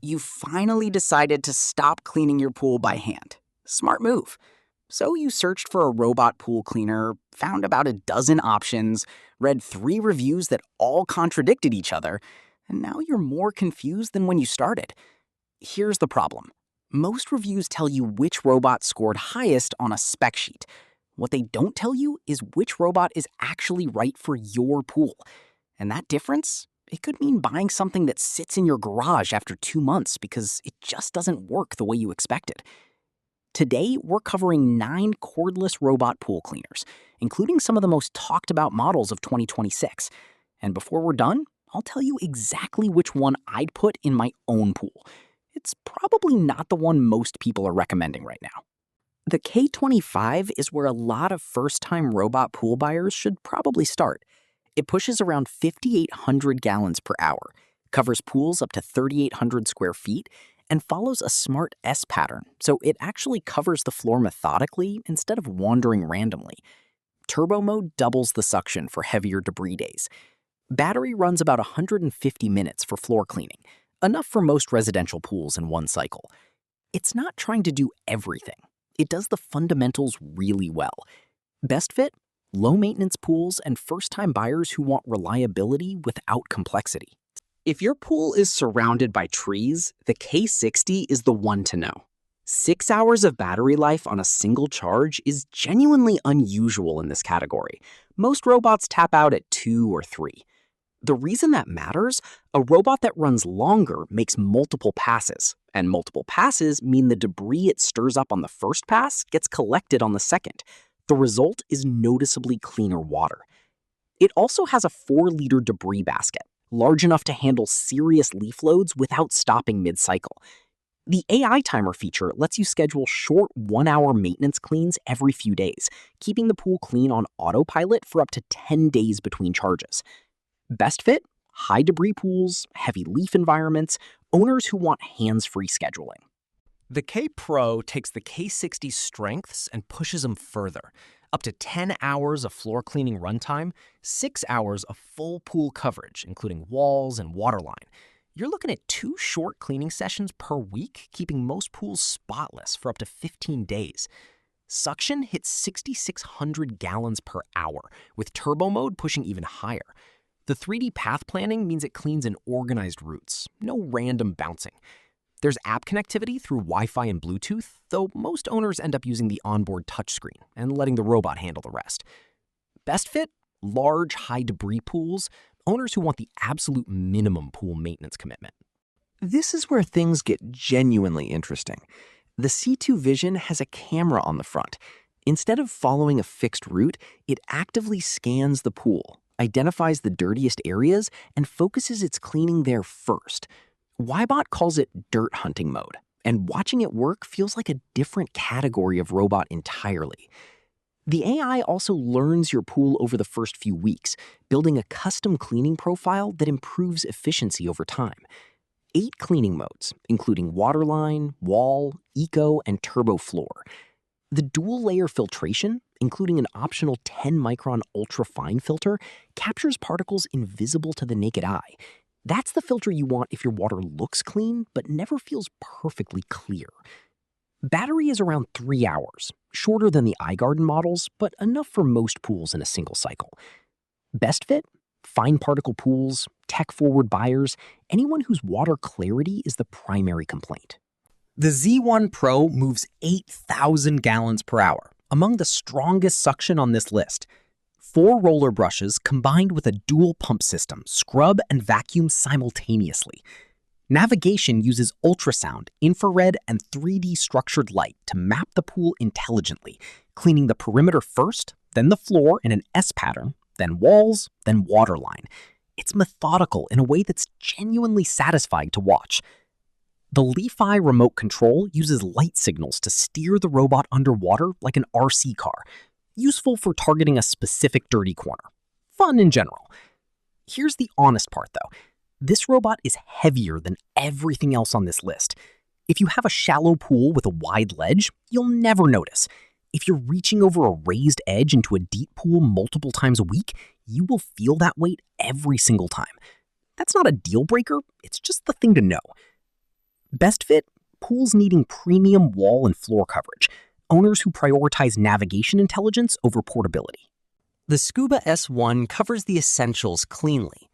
You finally decided to stop cleaning your pool by hand. Smart move. So you searched for a robot pool cleaner, found about a dozen options, read 3 reviews that all contradicted each other, and now you're more confused than when you started. Here's the problem. Most reviews tell you which robot scored highest on a spec sheet. What they don't tell you is which robot is actually right for your pool. And that difference, it could mean buying something that sits in your garage after 2 months because it just doesn't work the way you expected. Today, we're covering 9 cordless robot pool cleaners, including some of the most talked about models of 2026. And before we're done, I'll tell you exactly which one I'd put in my own pool. It's probably not the one most people are recommending right now. The K25 is where a lot of first-time robot pool buyers should probably start. It pushes around 5,800 gallons per hour, covers pools up to 3,800 square feet, and follows a smart S pattern, so it actually covers the floor methodically instead of wandering randomly. Turbo mode doubles the suction for heavier debris days. Battery runs about 150 minutes for floor cleaning, enough for most residential pools in one cycle. It's not trying to do everything. It does the fundamentals really well. Best fit? Low-maintenance pools and first-time buyers who want reliability without complexity. If your pool is surrounded by trees, the K60 is the one to know. 6 hours of battery life on a single charge is genuinely unusual in this category. Most robots tap out at 2 or 3. The reason that matters, a robot that runs longer makes multiple passes, and multiple passes mean the debris it stirs up on the first pass gets collected on the second. The result is noticeably cleaner water. It also has a 4-liter debris basket, large enough to handle serious leaf loads without stopping mid-cycle. The AI timer feature lets you schedule short 1-hour maintenance cleans every few days, keeping the pool clean on autopilot for up to 10 days between charges. Best fit? High debris pools, heavy leaf environments, owners who want hands-free scheduling. The K Pro takes the K60's strengths and pushes them further. Up to 10 hours of floor cleaning runtime, 6 hours of full pool coverage, including walls and waterline. You're looking at 2 short cleaning sessions per week, keeping most pools spotless for up to 15 days. Suction hits 6,600 gallons per hour, with turbo mode pushing even higher. The 3D path planning means it cleans in organized routes, no random bouncing. There's app connectivity through Wi-Fi and Bluetooth, though most owners end up using the onboard touchscreen and letting the robot handle the rest. Best fit? Large, high-debris pools, owners who want the absolute minimum pool maintenance commitment. This is where things get genuinely interesting. The C2 Vision has a camera on the front. Instead of following a fixed route, it actively scans the pool, identifies the dirtiest areas, and focuses its cleaning there first. Wybot calls it dirt hunting mode, and watching it work feels like a different category of robot entirely. The AI also learns your pool over the first few weeks, building a custom cleaning profile that improves efficiency over time. 8 cleaning modes, including waterline, wall, eco, and turbo floor. The dual-layer filtration, including an optional 10-micron ultra-fine filter, captures particles invisible to the naked eye. That's the filter you want if your water looks clean, but never feels perfectly clear. Battery is around 3 hours, shorter than the iGarden models, but enough for most pools in a single cycle. Best fit? Fine particle pools, tech-forward buyers, anyone whose water clarity is the primary complaint. The Z1 Pro moves 8,000 gallons per hour, among the strongest suction on this list. 4 roller brushes combined with a dual pump system scrub and vacuum simultaneously. Navigation uses ultrasound, infrared, and 3D structured light to map the pool intelligently, cleaning the perimeter first, then the floor in an S pattern, then walls, then waterline. It's methodical in a way that's genuinely satisfying to watch. The Li-Fi remote control uses light signals to steer the robot underwater like an RC car, useful for targeting a specific dirty corner. Fun in general. Here's the honest part, though. This robot is heavier than everything else on this list. If you have a shallow pool with a wide ledge, you'll never notice. If you're reaching over a raised edge into a deep pool multiple times a week, you will feel that weight every single time. That's not a deal breaker, it's just the thing to know. Best fit, pools needing premium wall and floor coverage, owners who prioritize navigation intelligence over portability. The Scuba S1 covers the essentials cleanly.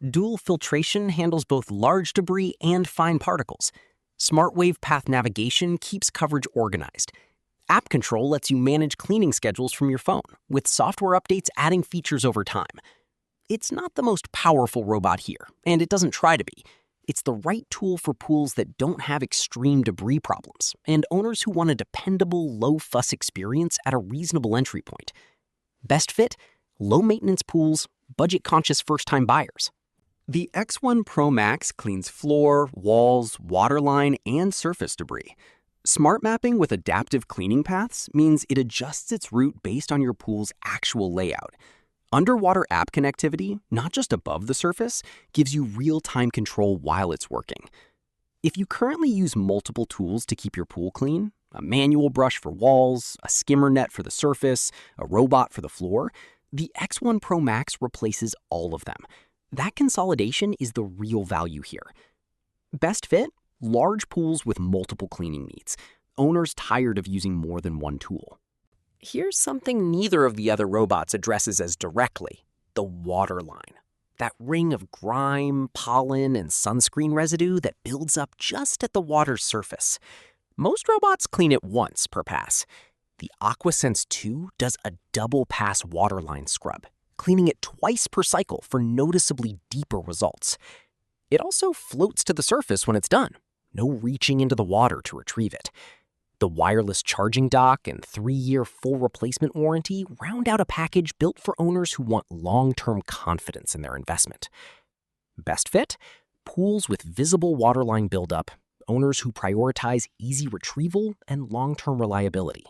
Dual filtration handles both large debris and fine particles. Smart Wave Path navigation keeps coverage organized. App Control lets you manage cleaning schedules from your phone, with software updates adding features over time. It's not the most powerful robot here, and it doesn't try to be. It's the right tool for pools that don't have extreme debris problems, and owners who want a dependable, low-fuss experience at a reasonable entry point. Best fit, low-maintenance pools, budget-conscious first-time buyers. The X1 Pro Max cleans floor, walls, waterline, and surface debris. Smart mapping with adaptive cleaning paths means it adjusts its route based on your pool's actual layout. Underwater app connectivity, not just above the surface, gives you real-time control while it's working. If you currently use multiple tools to keep your pool clean, a manual brush for walls, a skimmer net for the surface, a robot for the floor, the X1 Pro Max replaces all of them. That consolidation is the real value here. Best fit, large pools with multiple cleaning needs, owners tired of using more than one tool. Here's something neither of the other robots addresses as directly: the waterline. That ring of grime, pollen, and sunscreen residue that builds up just at the water's surface. Most robots clean it once per pass. The AquaSense 2 does a double pass waterline scrub, cleaning it twice per cycle for noticeably deeper results. It also floats to the surface when it's done. No reaching into the water to retrieve it. The wireless charging dock and 3-year full replacement warranty round out a package built for owners who want long-term confidence in their investment. Best fit, pools with visible waterline buildup, owners who prioritize easy retrieval and long-term reliability.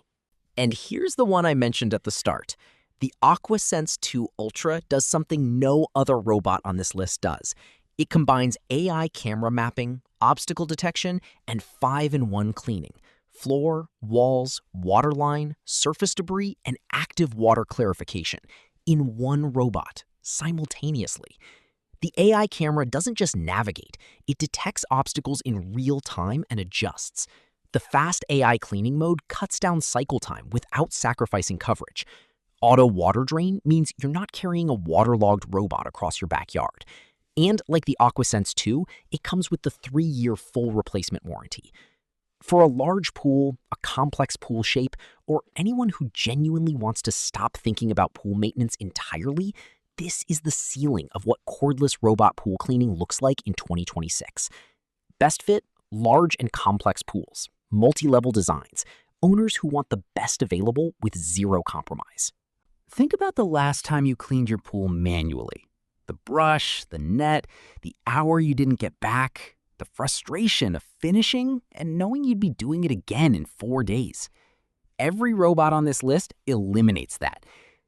And here's the one I mentioned at the start. The AquaSense 2 Ultra does something no other robot on this list does. It combines AI camera mapping, obstacle detection, and 5-in-1 cleaning: floor, walls, waterline, surface debris, and active water clarification in one robot simultaneously. The AI camera doesn't just navigate, it detects obstacles in real time and adjusts. The fast AI cleaning mode cuts down cycle time without sacrificing coverage. Auto water drain means you're not carrying a waterlogged robot across your backyard. And like the AquaSense 2, it comes with the 3-year full replacement warranty. For a large pool, a complex pool shape, or anyone who genuinely wants to stop thinking about pool maintenance entirely, this is the ceiling of what cordless robot pool cleaning looks like in 2026. Best fit, large and complex pools, multi-level designs, owners who want the best available with zero compromise. Think about the last time you cleaned your pool manually. The brush, the net, the hour you didn't get back, the frustration of finishing and knowing you'd be doing it again in 4 days. Every robot on this list eliminates that,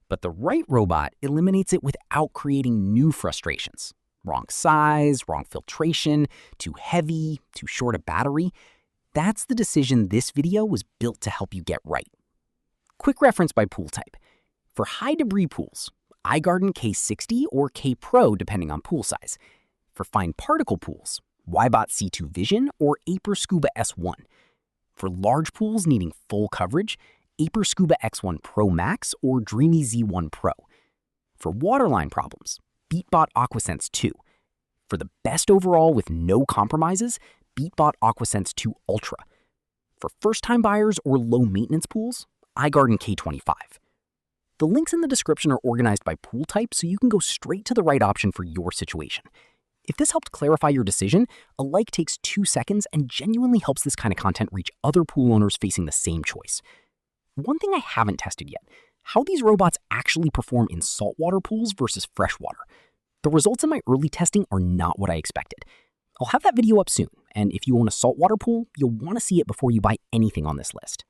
but the right robot eliminates it without creating new frustrations. Wrong size, wrong filtration, too heavy, too short a battery. That's the decision this video was built to help you get right. Quick reference by pool type. For high debris pools, iGarden K60 or K Pro depending on pool size. For fine particle pools, Wybot C2 Vision or Aiper Scuba S1. For large pools needing full coverage, Aiper Scuba X1 Pro Max or Dreame Z1 Pro. For waterline problems, Beatbot AquaSense 2. For the best overall with no compromises, Beatbot AquaSense 2 Ultra. For first-time buyers or low-maintenance pools, iGarden K25. The links in the description are organized by pool type so you can go straight to the right option for your situation. If this helped clarify your decision, a like takes 2 seconds and genuinely helps this kind of content reach other pool owners facing the same choice. One thing I haven't tested yet, how these robots actually perform in saltwater pools versus freshwater. The results in my early testing are not what I expected. I'll have that video up soon, and if you own a saltwater pool, you'll want to see it before you buy anything on this list.